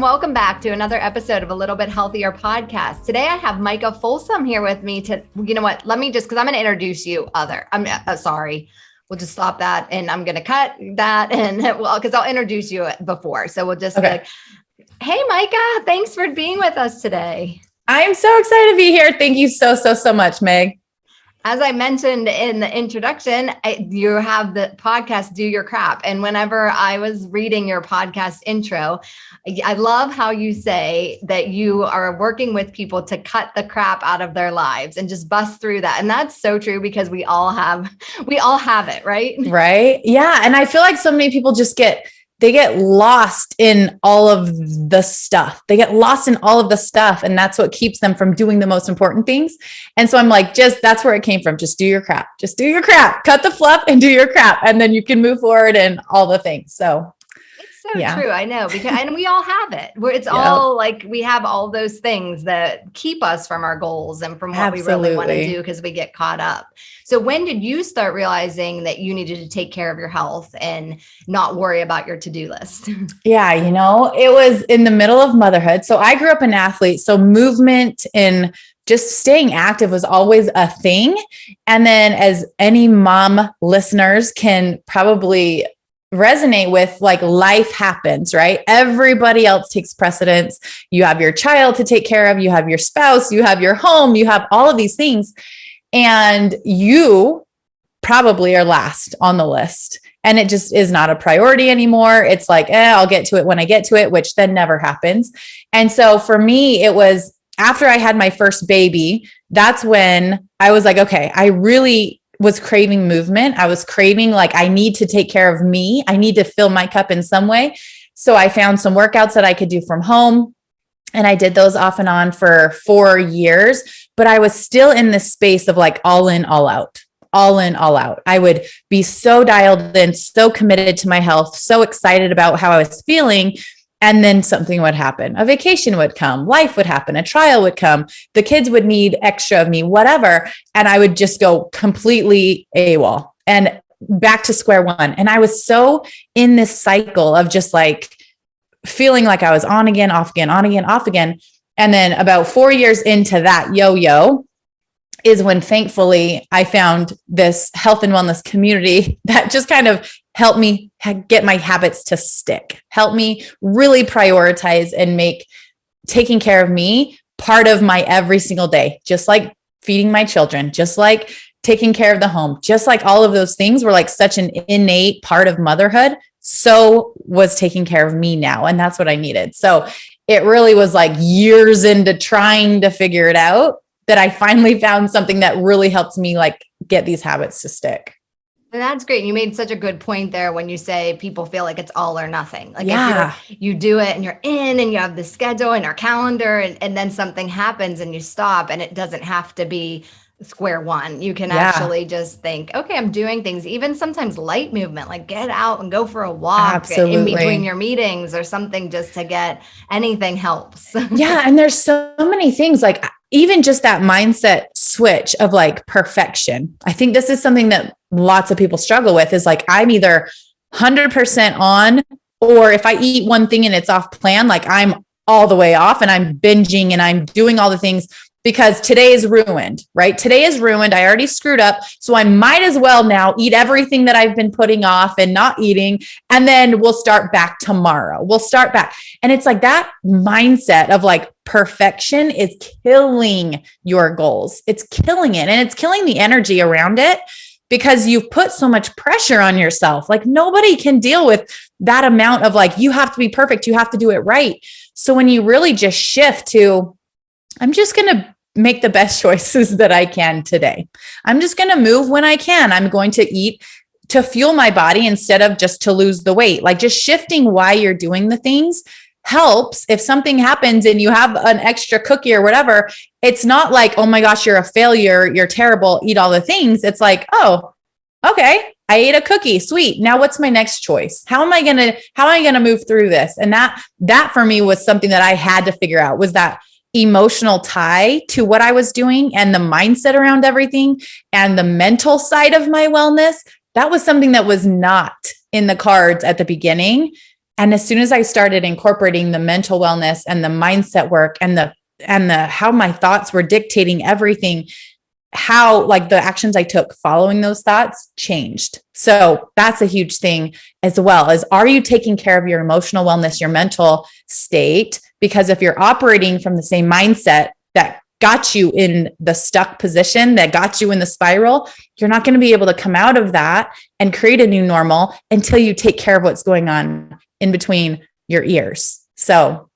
welcome back to another episode of A Little Bit Healthier podcast. Today I have Micah Folsom here with me to, you know what, let me just, because I'm going to introduce you sorry. We'll just stop that and I'm going to cut that and well, because I'll introduce you before. So we'll just be like, hey, Micah, thanks for being with us today. I'm so excited to be here. Thank you so much, Meg. As I mentioned in the introduction, you have the podcast, Do Your Crap. And whenever I was reading your podcast intro, I love how you say that you are working with people to cut the crap out of their lives and just bust through that. And that's so true because we all have it, right? Right. Yeah. And I feel like so many people they get lost in all of the stuff. And that's what keeps them from doing the most important things. And so I'm like, that's where it came from. Just do your crap, cut the fluff and do your crap. And then you can move forward and all the things. So so true. I know, and we all have it where it's all like, we have all those things that keep us from our goals and from what we really want to do because we get caught up. So when did you start realizing that you needed to take care of your health and not worry about your to-do list? Yeah. It was in the middle of motherhood. So I grew up an athlete. So movement and just staying active was always a thing. And then as any mom listeners can probably resonate with, like, life happens, right? Everybody else takes precedence. You have your child to take care of, you have your spouse, you have your home, you have all of these things. And you probably are last on the list. And it just is not a priority anymore. It's like, I'll get to it when I get to it, which then never happens. And so for me, it was after I had my first baby, that's when I was like, okay, I really was craving movement. I was craving, like, I need to take care of me. I need to fill my cup in some way. So I found some workouts that I could do from home. And I did those off and on for 4 years, but I was still in this space of like all in, all out. I would be so dialed in, so committed to my health, so excited about how I was feeling. And then something would happen. A vacation would come, life would happen, a trial would come, the kids would need extra of me, whatever. And I would just go completely AWOL and back to square one. And I was so in this cycle of just like feeling like I was on again, off again, on again, off again. And then about 4 years into that yo-yo is when thankfully I found this health and wellness community that just kind of helped me get my habits to stick, help me really prioritize and make taking care of me part of my every single day, just like feeding my children, just like taking care of the home, just like all of those things were like such an innate part of motherhood. So was taking care of me now. And that's what I needed. So it really was like years into trying to figure it out that I finally found something that really helps me like get these habits to stick. And that's great. You made such a good point there when you say people feel like it's all or nothing. Like if you do it and you're in and you have the schedule and our calendar and then something happens and you stop, and it doesn't have to be square one. You can actually just think, okay, I'm doing things, even sometimes light movement, like get out and go for a walk in between your meetings or something, just to get anything helps. Yeah. And there's so many things, like even just that mindset switch of like perfection. I think this is something that lots of people struggle with, is like, I'm either 100% on, or if I eat one thing and it's off plan, like I'm all the way off and I'm binging and I'm doing all the things because today is ruined, right? Today is ruined. I already screwed up. So I might as well now eat everything that I've been putting off and not eating. And then we'll start back tomorrow. We'll start back. And it's like that mindset of like perfection is killing your goals. It's killing it. And it's killing the energy around it because you've put so much pressure on yourself. Like nobody can deal with that amount of like, you have to be perfect. You have to do it right. So when you really just shift to, I'm just going to make the best choices that I can today. I'm just going to move when I can. I'm going to eat to fuel my body instead of just to lose the weight. Like just shifting why you're doing the things helps. If something happens and you have an extra cookie or whatever, it's not like, oh my gosh, you're a failure, you're terrible, eat all the things. It's like, oh, okay, I ate a cookie. Sweet. Now what's my next choice? How am I going to move through this? And that for me was something that I had to figure out, was that emotional tie to what I was doing and the mindset around everything and the mental side of my wellness. That was something that was not in the cards at the beginning. And as soon as I started incorporating the mental wellness and the mindset work and the how my thoughts were dictating everything, how like the actions I took following those thoughts changed. So that's a huge thing as well, is are you taking care of your emotional wellness, your mental state? Because if you're operating from the same mindset that got you in the stuck position, that got you in the spiral, you're not going to be able to come out of that and create a new normal until you take care of what's going on in between your ears. So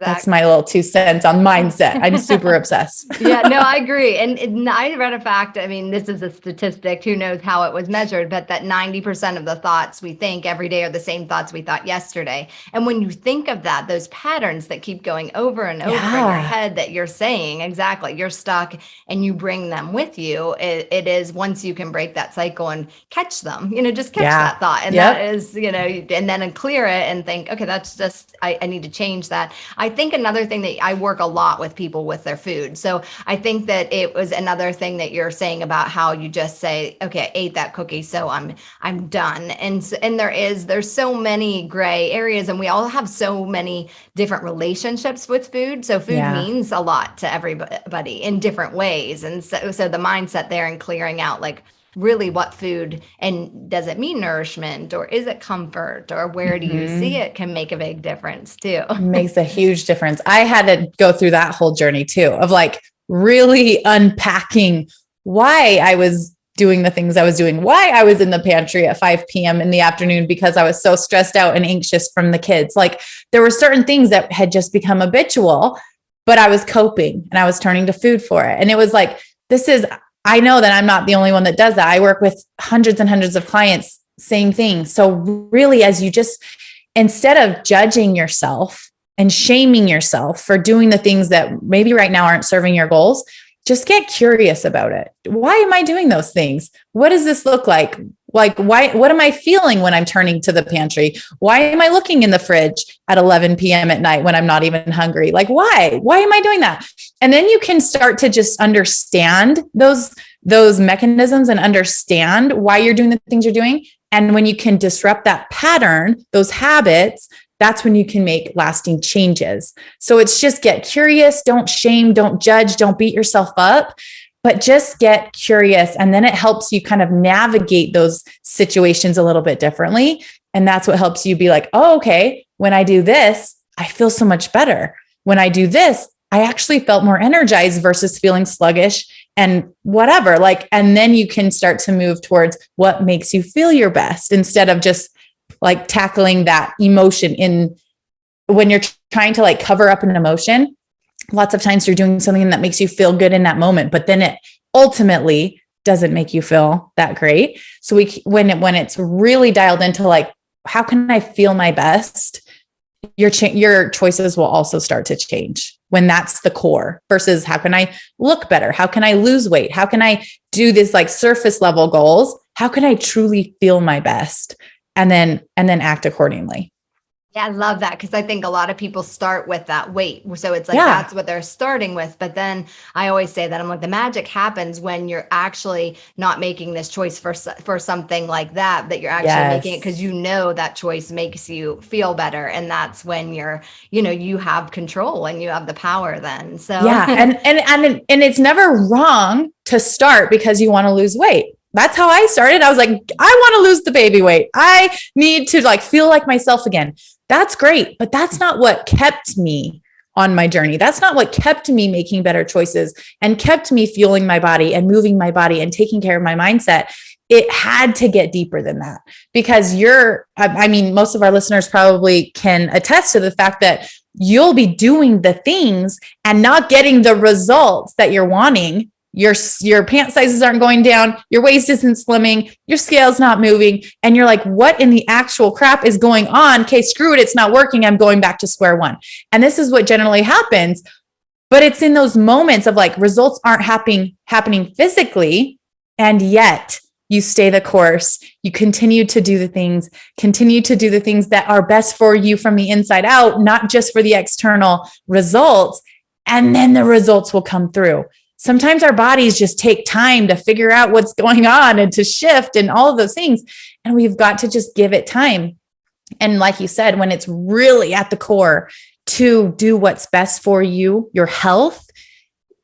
that's my little 2 cents on mindset. I'm super obsessed. Yeah, no, I agree. And I read a fact. I mean, this is a statistic. Who knows how it was measured, but that 90% of the thoughts we think every day are the same thoughts we thought yesterday. And when you think of that, those patterns that keep going over and over in your head that you're saying, exactly, you're stuck and you bring them with you. It is once you can break that cycle and catch them, just catch that thought. And that is, and then clear it and think, okay, that's just, I need to change that. I think another thing that I work a lot with people with their food. So I think that it was another thing that you're saying about how you just say, okay, I ate that cookie, so I'm done. And there's so many gray areas, and we all have so many different relationships with food. So food means a lot to everybody in different ways. And so the mindset there and clearing out like really what food, and does it mean nourishment, or is it comfort, or where do you see it, can make a big difference too. Makes a huge difference. I had to go through that whole journey too, of like really unpacking why I was doing the things I was doing, why I was in the pantry at 5 p.m. in the afternoon, because I was so stressed out and anxious from the kids. Like there were certain things that had just become habitual, but I was coping and I was turning to food for it. And it was like, I know that I'm not the only one that does that. I work with hundreds and hundreds of clients, same thing. So really, as you just, instead of judging yourself and shaming yourself for doing the things that maybe right now aren't serving your goals, just get curious about it. Why am I doing those things? What does this look like? Like, what am I feeling when I'm turning to the pantry? Why am I looking in the fridge at 11 p.m. at night when I'm not even hungry? Like, why am I doing that? And then you can start to just understand those mechanisms and understand why you're doing the things you're doing. And when you can disrupt that pattern, those habits, that's when you can make lasting changes. So it's just get curious, don't shame, don't judge, don't beat yourself up, but just get curious. And then it helps you kind of navigate those situations a little bit differently. And that's what helps you be like, oh, okay, when I do this, I feel so much better. When I do this, I actually felt more energized versus feeling sluggish and whatever. Like, and then you can start to move towards what makes you feel your best instead of just like tackling that emotion when you're trying to like cover up an emotion. Lots of times you're doing something that makes you feel good in that moment, but then it ultimately doesn't make you feel that great. So when it's really dialed into like, how can I feel my best? Your choices will also start to change when that's the core versus how can I look better? How can I lose weight? How can I do this like surface level goals? How can I truly feel my best? And then act accordingly. Yeah, I love that, because I think a lot of people start with that weight. So it's like, that's what they're starting with. But then I always say that I'm like, the magic happens when you're actually not making this choice for something like that you're actually making it because that choice makes you feel better. And that's when you have control and you have the power then. So and it's never wrong to start because you want to lose weight. That's how I started. I was like, I want to lose the baby weight. I need to like feel like myself again. That's great. But that's not what kept me on my journey. That's not what kept me making better choices and kept me fueling my body and moving my body and taking care of my mindset. It had to get deeper than that because most of our listeners probably can attest to the fact that you'll be doing the things and not getting the results that you're wanting. Your pant sizes aren't going down. Your waist isn't slimming. Your scale's not moving. And you're like, what in the actual crap is going on? Okay, screw it. It's not working. I'm going back to square one. And this is what generally happens. But it's in those moments of like results aren't happening physically. And yet you stay the course. You continue to do the things that are best for you from the inside out, not just for the external results. And then the results will come through. Sometimes our bodies just take time to figure out what's going on and to shift and all of those things. And we've got to just give it time. And like you said, when it's really at the core to do what's best for you, your health,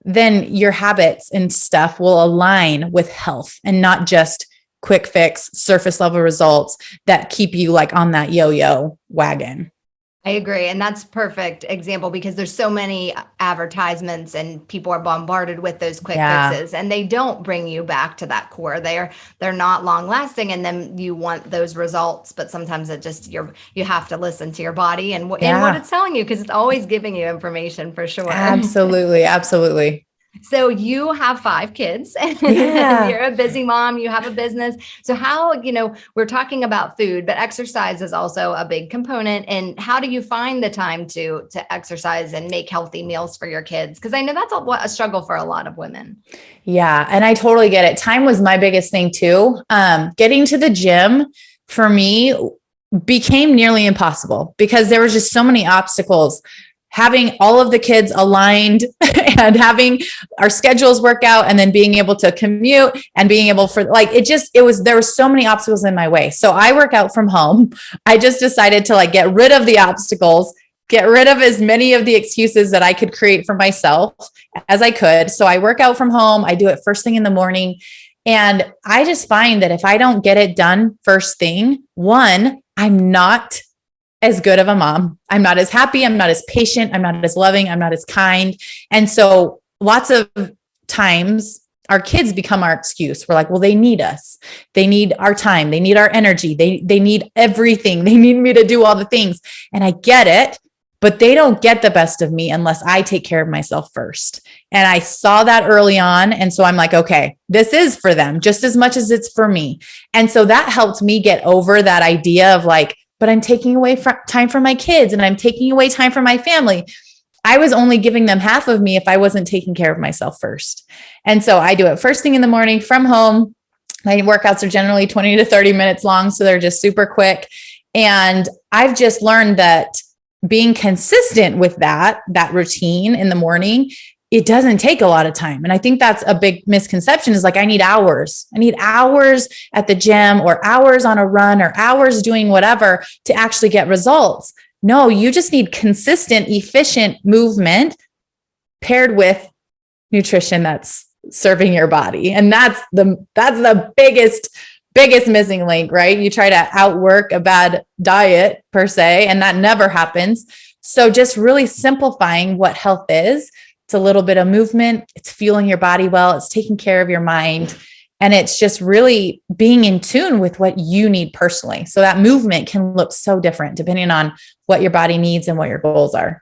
then your habits and stuff will align with health and not just quick fix, surface level results that keep you like on that yo-yo wagon. I agree. And that's perfect example because there's so many advertisements and people are bombarded with those quick fixes and they don't bring you back to that core. They're not long lasting. And then you want those results, but sometimes it just, you have to listen to your body and what it's telling you, because it's always giving you information for sure. Absolutely. Absolutely. So you have 5 kids and you're a busy mom, you have a business. So how, we're talking about food, but exercise is also a big component. And how do you find the time to exercise and make healthy meals for your kids? Because I know that's a struggle for a lot of women. Yeah. And I totally get it. Time was my biggest thing too. Getting to the gym for me became nearly impossible because there were just so many obstacles. Having all of the kids aligned and having our schedules work out and then being able to commute and being able there were so many obstacles in my way. So I work out from home. I just decided to get rid of the obstacles, get rid of as many of the excuses that I could create for myself as I could. So I work out from home. I do it first thing in the morning. And I just find that if I don't get it done first thing, I'm not as good of a mom. I'm not as happy. I'm not as patient. I'm not as loving. I'm not as kind. And so lots of times our kids become our excuse. We're like, well, they need us. They need our time. They need our energy. They need everything. They need me to do all the things. And I get it, but they don't get the best of me unless I take care of myself first. And I saw that early on. And so I'm like, okay, this is for them just as much as it's for me. And so that helped me get over that idea of but I'm taking away time from my kids and I'm taking away time from my family. I was only giving them half of me if I wasn't taking care of myself first. And so I do it first thing in the morning from home. My workouts are generally 20 to 30 minutes long. So they're just super quick. And I've just learned that being consistent with that routine in the morning, it doesn't take a lot of time. And I think that's a big misconception is I need hours. I need hours at the gym or hours on a run or hours doing whatever to actually get results. No, you just need consistent, efficient movement paired with nutrition that's serving your body. And that's the biggest missing link, right? You try to outwork a bad diet per se, and that never happens. So just really simplifying what health is. It's a little bit of movement. It's fueling your body well. It's taking care of your mind. And it's just really being in tune with what you need personally. So that movement can look so different depending on what your body needs and what your goals are.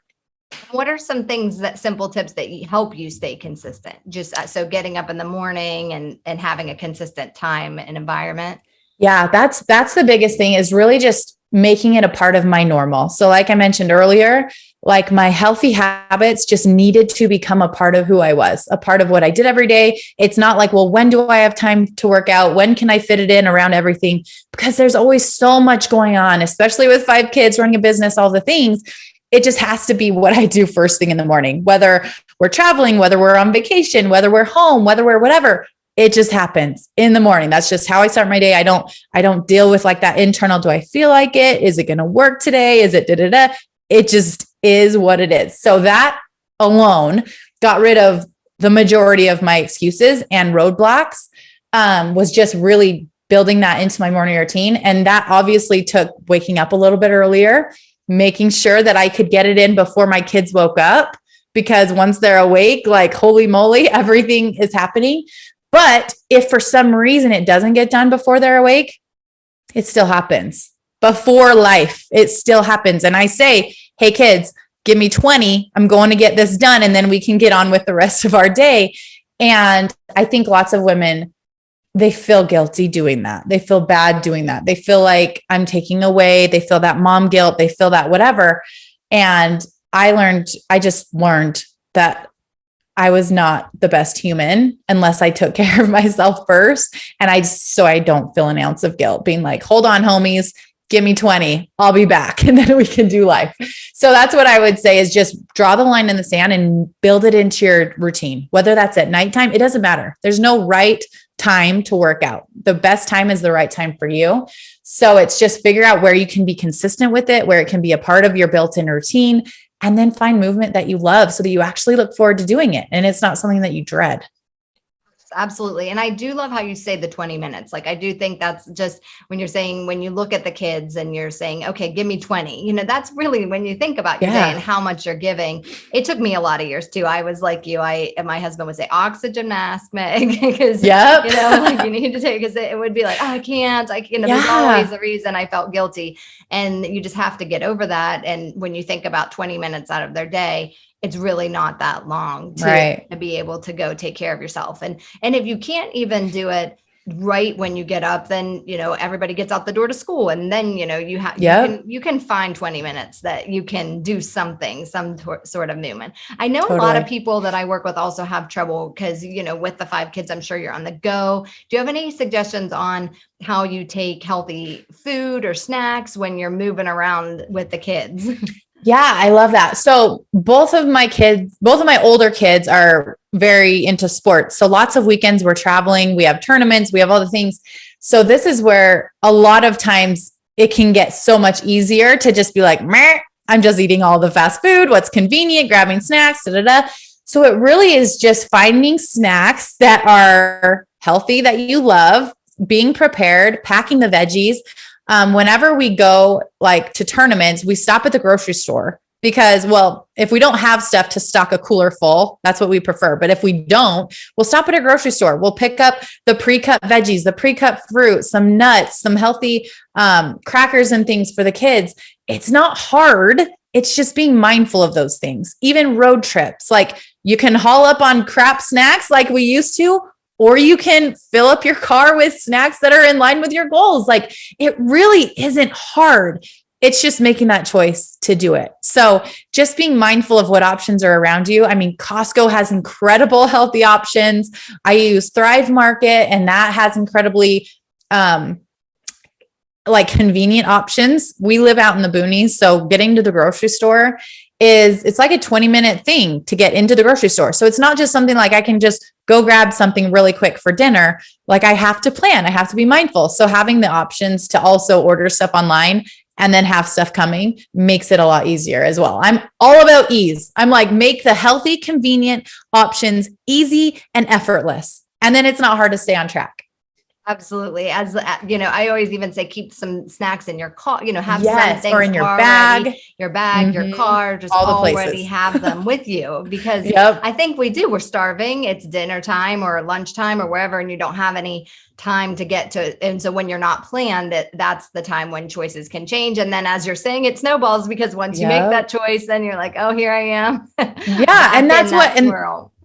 What are some simple tips that help you stay consistent? Just so getting up in the morning and having a consistent time and environment. Yeah, that's the biggest thing is really just making it a part of my normal. So like I mentioned earlier, my healthy habits just needed to become a part of who I was, a part of what I did every day. It's not well, when do I have time to work out? When can I fit it in around everything? Because there's always so much going on, especially with 5 kids, running a business, all the things. It just has to be what I do first thing in the morning, whether we're traveling, whether we're on vacation, whether we're home, whether we're whatever. It just happens in the morning. That's just how I start my day. I don't deal with that internal, do I feel like it? Is it going to work today? Is it da-da-da? It just is what it is. So that alone got rid of the majority of my excuses and roadblocks, was just really building that into my morning routine. And that obviously took waking up a little bit earlier, making sure that I could get it in before my kids woke up, because once they're awake, holy moly, everything is happening. But if for some reason it doesn't get done before they're awake, it still happens. Before life, it still happens. And I say, hey kids, give me 20, I'm going to get this done. And then we can get on with the rest of our day. And I think lots of women, they feel guilty doing that. They feel bad doing that. They feel like I'm taking away. They feel that mom guilt. They feel that whatever. And I just learned that I was not the best human unless I took care of myself first. And so I don't feel an ounce of guilt being hold on, homies, give me 20, I'll be back. And then we can do life. So that's what I would say is just draw the line in the sand and build it into your routine, whether that's at nighttime, it doesn't matter. There's no right time to work out. The best time is the right time for you. So it's just figure out where you can be consistent with it, where it can be a part of your built-in routine, and then find movement that you love so that you actually look forward to doing it. And it's not something that you dread. Absolutely. And I do love how you say the 20 minutes. Like, I do think that's just when you're saying, when you look at the kids and you're saying, okay, give me 20, that's really when you think about your day and how much you're giving. It took me a lot of years too. I was like you, and my husband would say oxygen mask, Meg, because, like you need to take, because it would be like, oh, I can't, there's always a reason I felt guilty. And you just have to get over that. And when you think about 20 minutes out of their day, it's really not that long to be able to go take care of yourself. And if you can't even do it right when you get up, then, everybody gets out the door to school. And then, you can find 20 minutes that you can do something, some sort of movement. I know a lot of people that I work with also have trouble because, with the 5 kids, I'm sure you're on the go. Do you have any suggestions on how you take healthy food or snacks when you're moving around with the kids? Yeah, I love that. So both of my older kids are very into sports. So lots of weekends we're traveling, we have tournaments, we have all the things. So this is where a lot of times it can get so much easier to just be like, meh, I'm just eating all the fast food, what's convenient, grabbing snacks, So it really is just finding snacks that are healthy, that you love, being prepared, packing the veggies. Whenever we go like to tournaments, we stop at the grocery store because, if we don't have stuff to stock a cooler full, that's what we prefer. But if we don't, we'll stop at a grocery store. We'll pick up the pre-cut veggies, the pre-cut fruit, some nuts, some healthy crackers and things for the kids. It's not hard. It's just being mindful of those things. Even road trips, like you can haul up on crap snacks like we used to, or you can fill up your car with snacks that are in line with your goals. Like, it really isn't hard. It's just making that choice to do it. So just being mindful of what options are around you. I mean, Costco has incredible healthy options. I use Thrive Market, and that has incredibly convenient options. We live out in the boonies, so getting to the grocery store it's like a 20-minute thing to get into the grocery store. So it's not just something like I can just go grab something really quick for dinner. Like, I have to plan, I have to be mindful. So having the options to also order stuff online and then have stuff coming makes it a lot easier as well. I'm all about ease. I'm like, make the healthy, convenient options easy and effortless. And then it's not hard to stay on track. Absolutely. As I always even say, keep some snacks in your car, have something or in your bag, your car, just all already have them with you, because I think we're starving. It's dinner time or lunchtime or wherever, and you don't have any time to get to it. And so when you're not planned, that's the time when choices can change. And then, as you're saying, it snowballs, because once you make that choice, then you're like, oh, here I am. And that's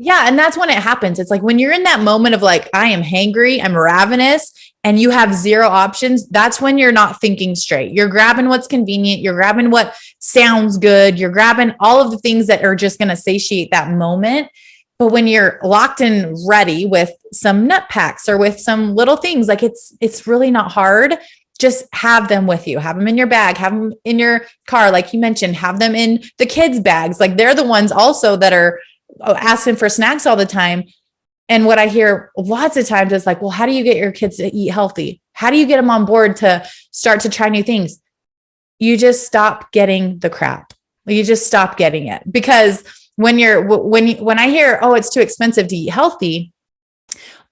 and that's when it happens. It's like when you're in that moment of like, I am hangry, I'm ravenous, and you have zero options. That's when you're not thinking straight. You're grabbing what's convenient. You're grabbing what sounds good. You're grabbing all of the things that are just going to satiate that moment. But when you're locked and ready with some nut packs or with some little things, like it's really not hard. Just have them with you, have them in your bag, have them in your car. Like you mentioned, have them in the kids' bags. Like, they're the ones also that are asking for snacks all the time. And what I hear lots of times is like, well, how do you get your kids to eat healthy? How do you get them on board to start to try new things? You just stop getting the crap. You just stop getting it, because when I hear, oh, it's too expensive to eat healthy,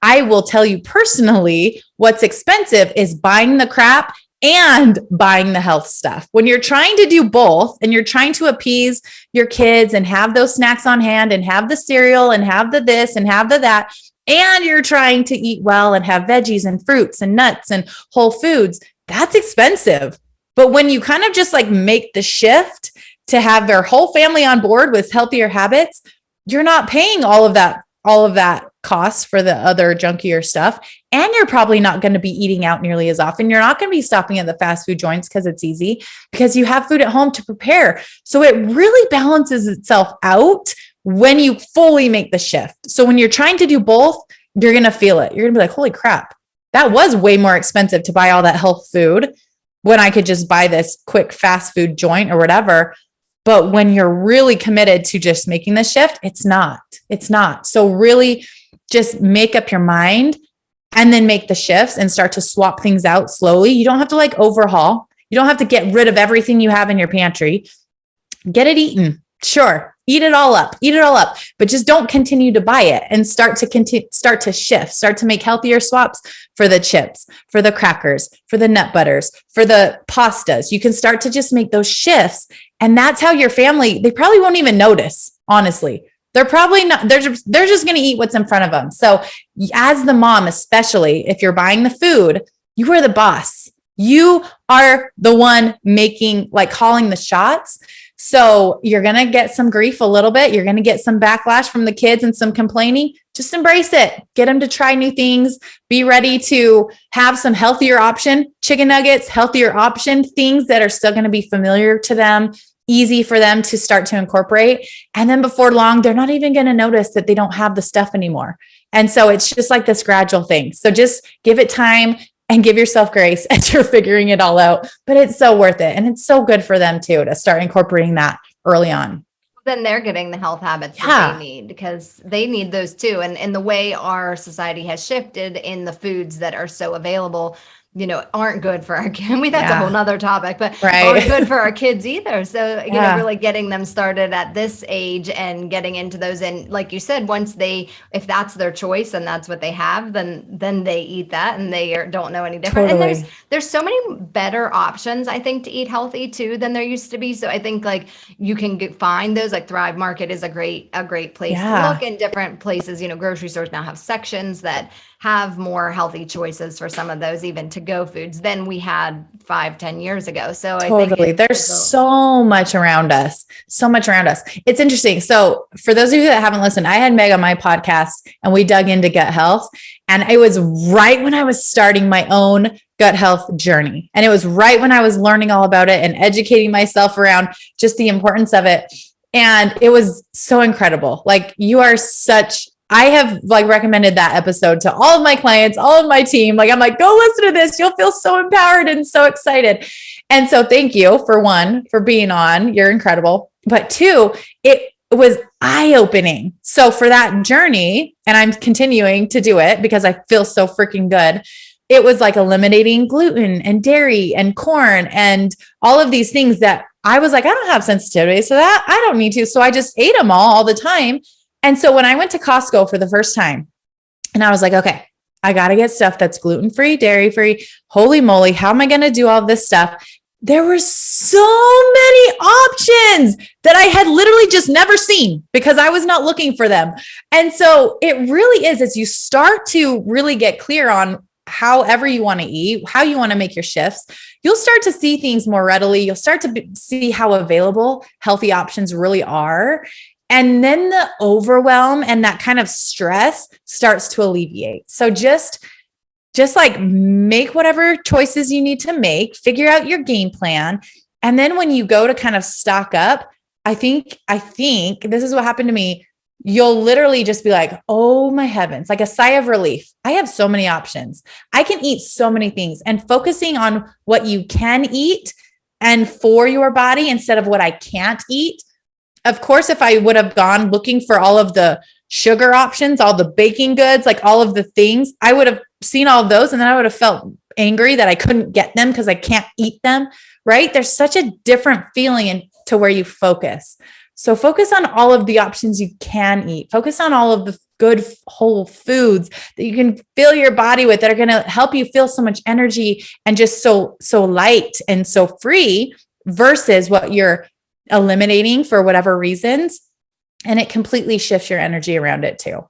I will tell you personally, what's expensive is buying the crap and buying the health stuff. When you're trying to do both and you're trying to appease your kids and have those snacks on hand and have the cereal and have the this and have the that, and you're trying to eat well and have veggies and fruits and nuts and whole foods, that's expensive. But when you kind of just like make the shift to have their whole family on board with healthier habits, you're not paying all of that costs for the other junkier stuff. And you're probably not going to be eating out nearly as often. You're not going to be stopping at the fast food joints because it's easy, because you have food at home to prepare. So it really balances itself out when you fully make the shift. So when you're trying to do both, you're going to feel it. You're going to be like, holy crap, that was way more expensive to buy all that health food. when I could just buy this quick fast food joint or whatever. But when you're really committed to just making the shift, it's not. So really just make up your mind and then make the shifts and start to swap things out slowly. You don't have to like overhaul. You don't have to get rid of everything you have in your pantry. Get it eaten. Sure. Eat it all up, but just don't continue to buy it and start to shift, start to make healthier swaps for the chips, for the crackers, for the nut butters, for the pastas. You can start to just make those shifts. And that's how your family, they probably won't even notice, honestly. They're probably not, they're just going to eat what's in front of them. So as the mom, especially if you're buying the food, you are the boss. You are the one making, like calling the shots. So you're going to get some grief a little bit. You're going to get some backlash from the kids and some complaining. Just embrace it. Get them to try new things. Be ready to have some healthier option, chicken nuggets, healthier option, things that are still going to be familiar to them, easy for them to start to incorporate. And then before long, they're not even going to notice that they don't have the stuff anymore. And so it's just like this gradual thing. So just give it time and give yourself grace as you're figuring it all out. But it's so worth it. And it's so good for them too, to start incorporating that early on. Then they're getting the health habits that they need, because they need those too. And the way our society has shifted in the foods that are so available, aren't good for our kids. I mean, that's a whole nother topic, but aren't good for our kids either. So, really getting them started at this age and getting into those. And like you said, once if that's their choice and that's what they have, then they eat that and they don't know any different. Totally. And there's so many better options, I think, to eat healthy too than there used to be. So I think like you can find those, like Thrive Market is a great place to look in different places. Grocery stores now have sections that have more healthy choices for some of those, even to-go foods, than we had 5-10 years ago. So I think there's so much around us. It's interesting. So for those of you that haven't listened, I had Meg on my podcast and we dug into gut health. And it was right when I was starting my own gut health journey. And it was right when I was learning all about it and educating myself around just the importance of it. And it was so incredible. Like I have like recommended that episode to all of my clients, all of my team. Like, I'm like, go listen to this. You'll feel so empowered and so excited. And so thank you for one, for being on. You're incredible. But two, it was eye-opening. So for that journey, and I'm continuing to do it because I feel so freaking good. It was like eliminating gluten and dairy and corn and all of these things that I was like, I don't have sensitivity to that. I don't need to. So I just ate them all the time. And so when I went to Costco for the first time and I was like, okay, I got to get stuff that's gluten-free, dairy-free. Holy moly, how am I going to do all this stuff? There were so many options that I had literally just never seen because I was not looking for them. And so it really is, as you start to really get clear on however you want to eat, how you want to make your shifts, you'll start to see things more readily. You'll start to see how available healthy options really are. And then the overwhelm and that kind of stress starts to alleviate. So just like make whatever choices you need to make, figure out your game plan. And then when you go to kind of stock up, I think this is what happened to me. You'll literally just be like, oh my heavens, like a sigh of relief. I have so many options. I can eat so many things, and focusing on what you can eat and for your body instead of what I can't eat. Of course, if I would have gone looking for all of the sugar options, all the baking goods, like all of the things, I would have seen all of those. And then I would have felt angry that I couldn't get them because I can't eat them, right? There's such a different feeling to where you focus. So focus on all of the options you can eat. Focus on all of the good whole foods that you can fill your body with that are going to help you feel so much energy and just so light and so free versus what you're eliminating for whatever reasons. And it completely shifts your energy around it too.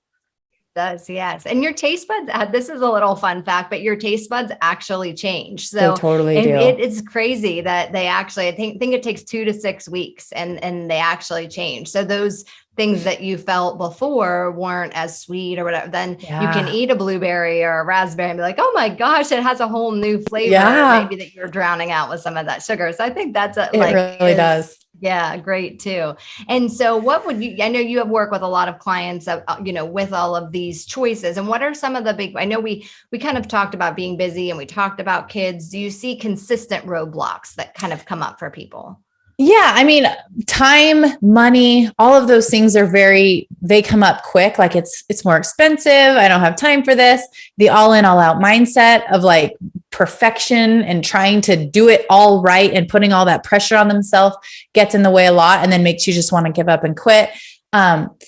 Does, yes. And your taste buds, this is a little fun fact, but your taste buds actually change. So they totally do. It's crazy that they actually, I think it takes 2 to 6 weeks and they actually change. So those things that you felt before weren't as sweet or whatever, then you can eat a blueberry or a raspberry and be like, oh my gosh, it has a whole new flavor. Maybe that you're drowning out with some of that sugar. So I think that's it really does. Yeah, great too. And so what would you, I know you have worked with a lot of clients, with all of these choices. And what are some of the big, I know we kind of talked about being busy and we talked about kids. Do you see consistent roadblocks that kind of come up for people? Yeah. I mean, time, money, all of those things they come up quick. Like it's more expensive. I don't have time for this. The all in, all out mindset of like perfection and trying to do it all right and putting all that pressure on themselves gets in the way a lot and then makes you just want to give up and quit.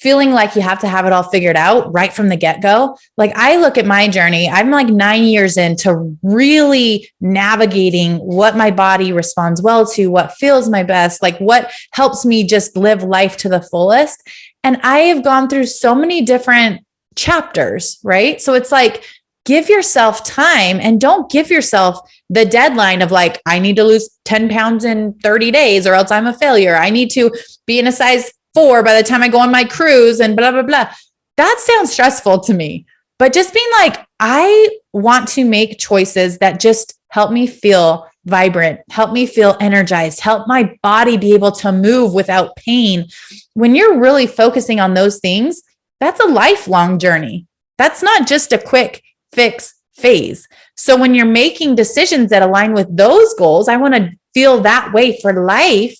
Feeling like you have to have it all figured out right from the get-go. Like I look at my journey, I'm like 9 years into really navigating what my body responds well to, what feels my best, like what helps me just live life to the fullest. And I have gone through so many different chapters, right? So it's like, give yourself time and don't give yourself the deadline of like, I need to lose 10 pounds in 30 days or else I'm a failure. I need to be in a size 4 by the time I go on my cruise and blah, blah, blah. That sounds stressful to me, but just being like, I want to make choices that just help me feel vibrant, help me feel energized, help my body be able to move without pain. When you're really focusing on those things, that's a lifelong journey. That's not just a quick fix phase. So when you're making decisions that align with those goals, I want to feel that way for life.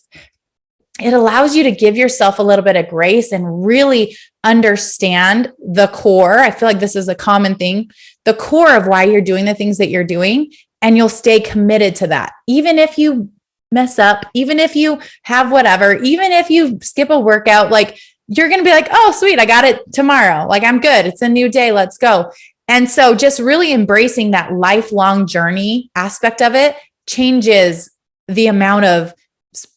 It allows you to give yourself a little bit of grace and really understand the core. I feel like this is a common thing, the core of why you're doing the things that you're doing. And you'll stay committed to that. Even if you mess up, even if you have whatever, even if you skip a workout, like you're going to be like, oh, sweet, I got it tomorrow. Like I'm good. It's a new day. Let's go. And so just really embracing that lifelong journey aspect of it changes the amount of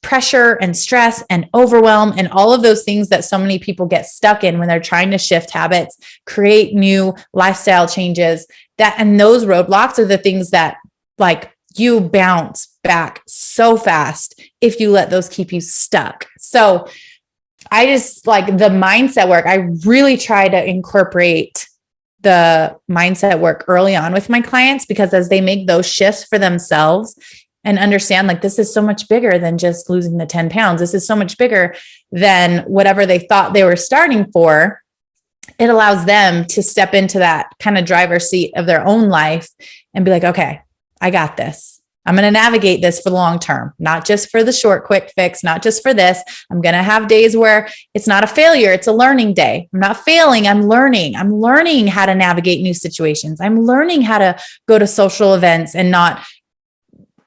pressure and stress and overwhelm and all of those things that so many people get stuck in when they're trying to shift habits, create new lifestyle changes. And those roadblocks are the things that like you bounce back so fast if you let those keep you stuck. So I just like the mindset work. I really try to incorporate the mindset work early on with my clients, because as they make those shifts for themselves and understand like, this is so much bigger than just losing the 10 pounds. This is so much bigger than whatever they thought they were starting for. It allows them to step into that kind of driver's seat of their own life and be like, okay, I got this. I'm going to navigate this for the long term, not just for the short, quick fix, not just for this. I'm going to have days where it's not a failure. It's a learning day. I'm not failing. I'm learning. I'm learning how to navigate new situations. I'm learning how to go to social events and not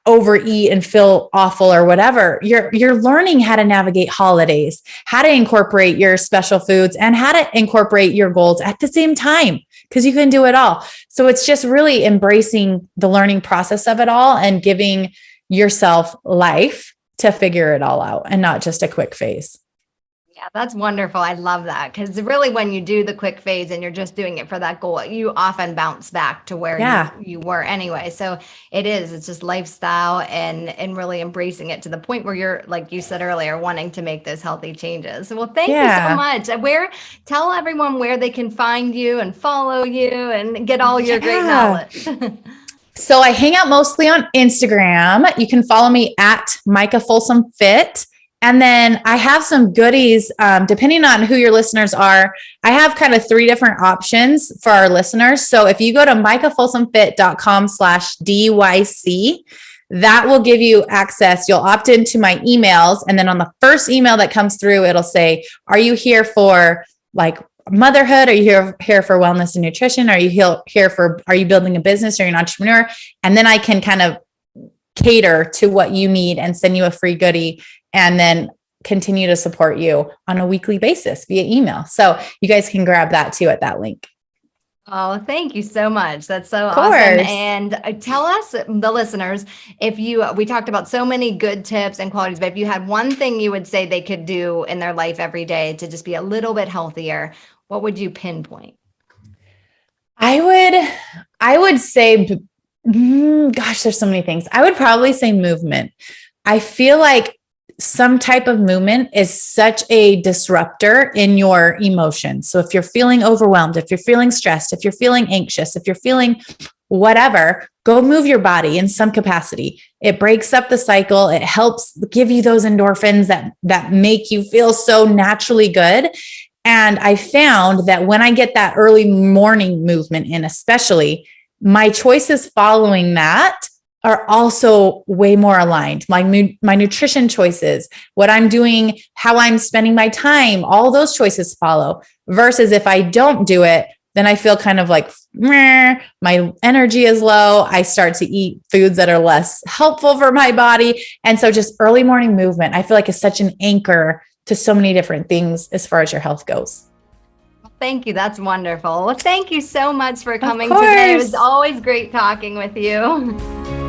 overeat and feel awful or whatever. You're learning how to navigate holidays, how to incorporate your special foods and how to incorporate your goals at the same time, because you can do it all. So it's just really embracing the learning process of it all and giving yourself life to figure it all out and not just a quick phase. Yeah, that's wonderful. I love that, because really when you do the quick phase and you're just doing it for that goal, you often bounce back to where you were anyway. So it's just lifestyle and really embracing it to the point where you're, like you said earlier, wanting to make those healthy changes. Well, thank you so much. Tell everyone where they can find you and follow you and get all your great knowledge. So I hang out mostly on Instagram. You can follow me at Micah Folsom Fit. And then I have some goodies, depending on who your listeners are. I have kind of 3 different options for our listeners. So if you go to micahfolsomfit.com/DYC, that will give you access. You'll opt into my emails. And then on the first email that comes through, it'll say, are you here for like motherhood? Are you here for wellness and nutrition? Are you are you building a business? Are you an entrepreneur? And then I can kind of cater to what you need and send you a free goodie, and then continue to support you on a weekly basis via email. So you guys can grab that too at that link. Oh, thank you so much. That's so awesome. And tell us, the listeners, we talked about so many good tips and qualities, but if you had one thing you would say they could do in their life every day to just be a little bit healthier, what would you pinpoint? I would say, gosh, there's so many things. I would probably say movement. I feel like some type of movement is such a disruptor in your emotions. So if you're feeling overwhelmed, if you're feeling stressed, if you're feeling anxious, if you're feeling whatever, go move your body in some capacity. It breaks up the cycle. It helps give you those endorphins that make you feel so naturally good. And I found that when I get that early morning movement in, especially, my choices following that are also way more aligned. My nutrition choices, what I'm doing, how I'm spending my time, all those choices follow. Versus if I don't do it, then I feel kind of like, meh, my energy is low. I start to eat foods that are less helpful for my body. And so just early morning movement, I feel like is such an anchor to so many different things as far as your health goes. Thank you. That's wonderful. Well, thank you so much for coming today. It was always great talking with you.